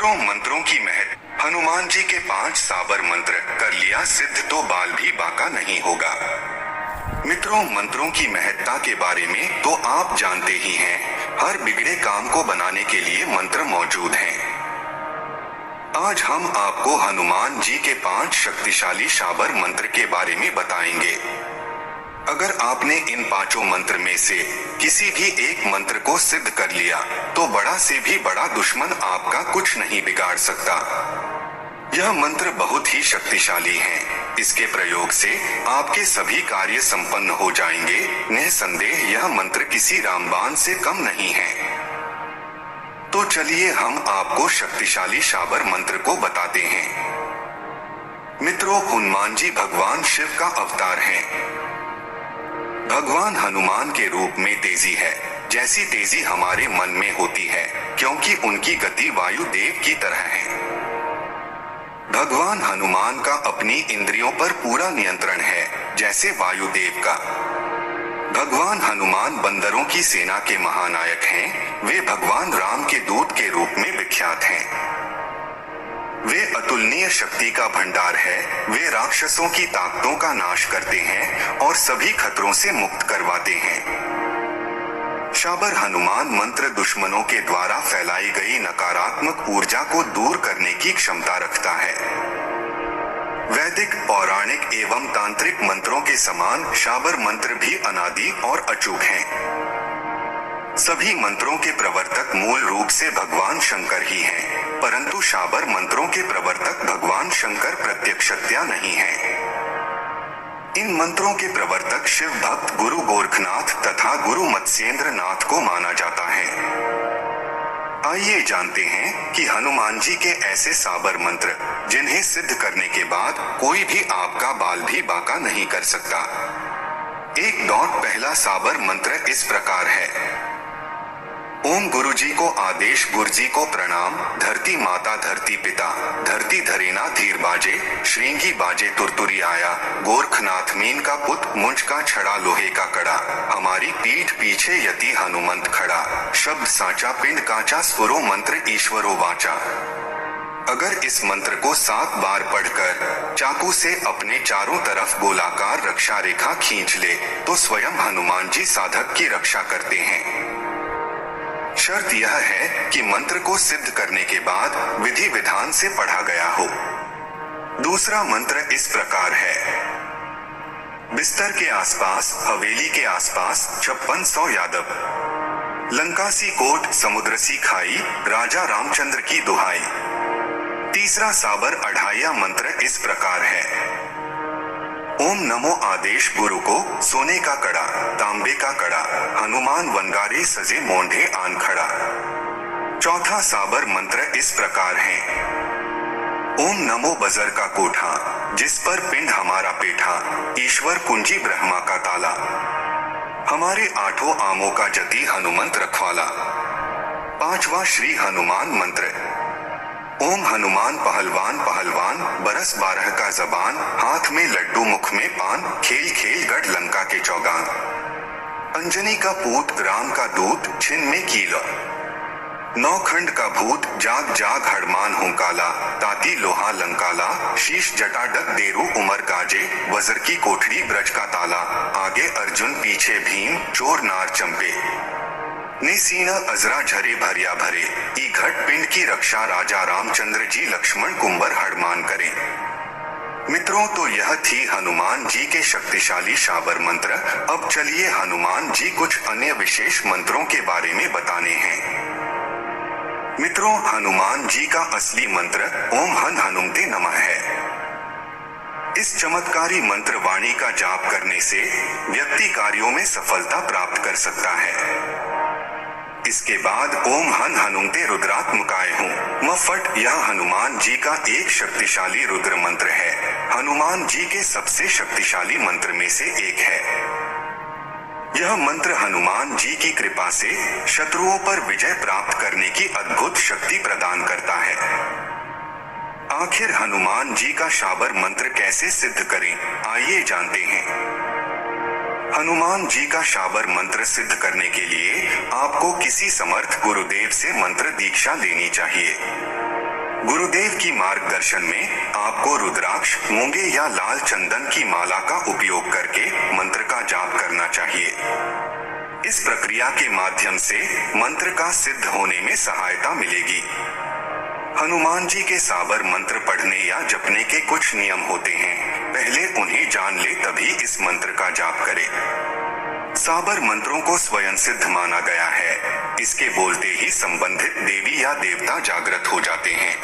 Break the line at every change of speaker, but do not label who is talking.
मित्रों, मंत्रों की महत्व। हनुमान जी के 5 साबर मंत्र कर लिया सिद्ध तो बाल भी बाका नहीं होगा। मित्रों, मंत्रों की महत्ता के बारे में तो आप जानते ही हैं। हर बिगड़े काम को बनाने के लिए मंत्र मौजूद हैं। आज हम आपको हनुमान जी के 5 शक्तिशाली साबर मंत्र के बारे में बताएंगे। अगर आपने इन 5 मंत्र में से किसी भी एक मंत्र को सिद्ध कर लिया तो बड़ा से भी बड़ा दुश्मन आपका कुछ नहीं बिगाड़ सकता। यह मंत्र बहुत ही शक्तिशाली हैं। इसके प्रयोग से आपके सभी कार्य संपन्न हो जाएंगे। निसंदेह यह मंत्र किसी रामबाण से कम नहीं है। तो चलिए हम आपको शक्तिशाली साबर मंत्र को बताते हैं। मित्रों, हनुमान जी भगवान शिव का अवतार हैं। भगवान हनुमान के रूप में तेजी है, जैसी तेजी हमारे मन में होती है, क्योंकि उनकी गति वायु देव की तरह है। भगवान हनुमान का अपनी इंद्रियों पर पूरा नियंत्रण है, जैसे वायुदेव का। भगवान हनुमान बंदरों की सेना के महानायक हैं। वे भगवान राम के दूत के रूप में विख्यात हैं। वे अतुलनीय शक्ति का भंडार है। वे राक्षसों की ताकतों का नाश करते हैं और सभी खतरों से मुक्त करवाते हैं। साबर हनुमान मंत्र दुश्मनों के द्वारा फैलाई गई नकारात्मक ऊर्जा को दूर करने की क्षमता रखता है। वैदिक, पौराणिक एवं तांत्रिक मंत्रों के समान साबर मंत्र भी अनादि और अचूक हैं। सभी मंत्रों के प्रवर्तक मूल रूप से भगवान शंकर ही हैं, परंतु साबर मंत्रों के प्रवर्तक भगवान शंकर प्रत्यक्षतया नहीं हैं। इन मंत्रों के प्रवर्तक शिव भक्त गुरु गोरखनाथ तथा गुरु मत्स्येंद्र नाथ को माना जाता है। आइए जानते हैं कि हनुमान जी के ऐसे साबर मंत्र जिन्हें सिद्ध करने के बाद कोई भी आपका बाल भी बाका नहीं कर सकता। पहला साबर मंत्र इस प्रकार है। ओम गुरुजी को आदेश, गुरुजी को प्रणाम। धरती माता धरती पिता, धरती धरेना धीर बाजे। श्रृंगी बाजे तुरतुरी आया, गोरखनाथ मीन का पुत, मुंज का छड़ा लोहे का कड़ा। हमारी पीठ पीछे यति हनुमंत खड़ा। शब्द साचा पिंड काचा, स्फुरो मंत्र ईश्वरो वाचा। अगर इस मंत्र को 7 बार पढ़कर चाकू से अपने चारों तरफ गोलाकार रक्षा रेखा खींच ले तो स्वयं हनुमान जी साधक की रक्षा करते हैं। शर्त यह है कि मंत्र को सिद्ध करने के बाद विधि विधान से पढ़ा गया हो। दूसरा मंत्र इस प्रकार है। बिस्तर के आसपास, हवेली के आसपास 5600 यादव। लंका सी कोट, समुद्र सी खाई, राजा रामचंद्र की दुहाई। तीसरा साबर अढ़ाइया मंत्र इस प्रकार है। ओम नमो आदेश, गुरु को सोने का कड़ा, तांबे का कड़ा। हनुमान वनगारे सजे मोंढे आन खड़ा। चौथा साबर मंत्र इस प्रकार है। ओम नमो बजर का कोठा, जिस पर पिंड हमारा पेठा। ईश्वर कुंजी ब्रह्मा का ताला। हमारे 8 आमों का जति हनुमंत रखवाला। पांचवा श्री हनुमान मंत्र। ओम हनुमान पहलवान पहलवान, बरस 12 का जबान। हाथ में लड्डू मुख में पान, खेल खेल गढ़ लंका के चौगान। अंजनी का पूत, राम का दूत, छिन में कीला। 9 खंड का भूत, जाग जाग हड़मान हुंकाला। ताती लोहा लंकाला, शीश जटा डग देरू उमर गाजे। वज्र की कोठरी ब्रज का ताला। आगे अर्जुन पीछे भीम, चोर नार चंपे। ने सीना अजरा झरे भरिया भरे। ई घट पिंड की रक्षा राजा रामचंद्र जी लक्ष्मण कुंवर हड़मान करें। मित्रों, तो यह थी हनुमान जी के शक्तिशाली साबर मंत्र। अब चलिए हनुमान जी कुछ अन्य विशेष मंत्रों के बारे में बताने हैं। मित्रों, हनुमान जी का असली मंत्र ओम हन हनुमते नमः है। इस चमत्कारी मंत्र वाणी का जाप करने से व्यक्ति कार्यों में सफलता प्राप्त कर सकता है। इसके बाद ओम हन हनुमते रुद्रात्मकाय हूँ मफट, यह हनुमान जी का एक शक्तिशाली रुद्र मंत्र है। हनुमान जी के सबसे शक्तिशाली मंत्र में से एक है। यह मंत्र हनुमान जी की कृपा से शत्रुओं पर विजय प्राप्त करने की अद्भुत शक्ति प्रदान करता है। आखिर हनुमान जी का साबर मंत्र कैसे सिद्ध करें, आइए जानते हैं। हनुमान जी का साबर मंत्र सिद्ध करने के लिए आपको किसी समर्थ गुरुदेव से मंत्र दीक्षा लेनी चाहिए। गुरुदेव की मार्गदर्शन में आपको रुद्राक्ष, मूंगे या लाल चंदन की माला का उपयोग करके मंत्र का जाप करना चाहिए। इस प्रक्रिया के माध्यम से मंत्र का सिद्ध होने में सहायता मिलेगी। हनुमान जी के साबर मंत्र पढ़ने या जपने के कुछ नियम होते हैं, पहले उन्हें जान ले तभी इस मंत्र का जाप करें। साबर मंत्रों को स्वयं सिद्ध माना गया है। इसके बोलते ही संबंधित देवी या देवता जागृत हो जाते हैं।